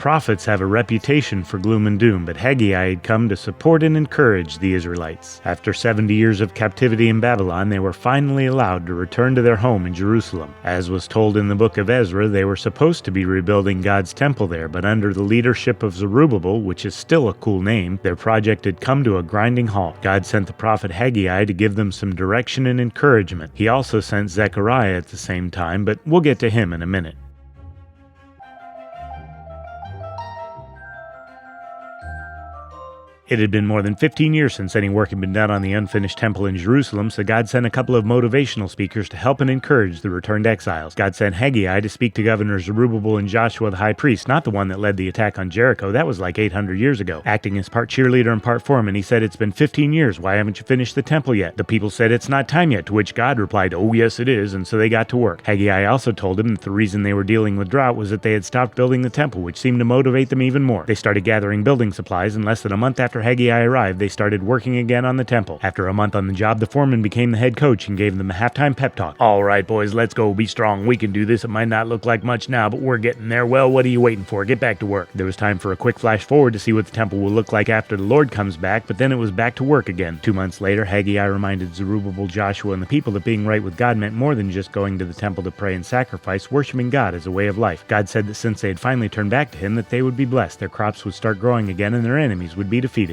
prophets have a reputation for gloom and doom, but Haggai had come to support and encourage the Israelites. After 70 years of captivity in Babylon, they were finally allowed to return to their home in Jerusalem. As was told in the Book of Ezra, they were supposed to be rebuilding God's temple there, but under the leadership of Zerubbabel, which is still a cool name, their project had come to a grinding halt. God sent the prophet Haggai to give them some direction and encouragement. He also sent Zechariah at the same time, but we'll get to him in a minute. It had been more than 15 years since any work had been done on the unfinished temple in Jerusalem, so God sent a couple of motivational speakers to help and encourage the returned exiles. God sent Haggai to speak to Governor Zerubbabel and Joshua the high priest, not the one that led the attack on Jericho. That was like 800 years ago. Acting as part cheerleader and part foreman, he said, "It's been 15 years. Why haven't you finished the temple yet?" The people said, "It's not time yet," to which God replied, "Oh yes it is," and so they got to work. Haggai also told him that the reason they were dealing with drought was that they had stopped building the temple, which seemed to motivate them even more. They started gathering building supplies, and less than a month after Haggai arrived, they started working again on the temple. After a month on the job, the foreman became the head coach and gave them a halftime pep talk. "All right, boys, let's go. Be strong. We can do this. It might not look like much now, but we're getting there. Well, what are you waiting for? Get back to work." There was time for a quick flash forward to see what the temple will look like after the Lord comes back, but then it was back to work again. 2 months later, Haggai reminded Zerubbabel, Joshua, and the people that being right with God meant more than just going to the temple to pray and sacrifice, worshiping God as a way of life. God said that since they had finally turned back to Him, that they would be blessed, their crops would start growing again, and their enemies would be defeated.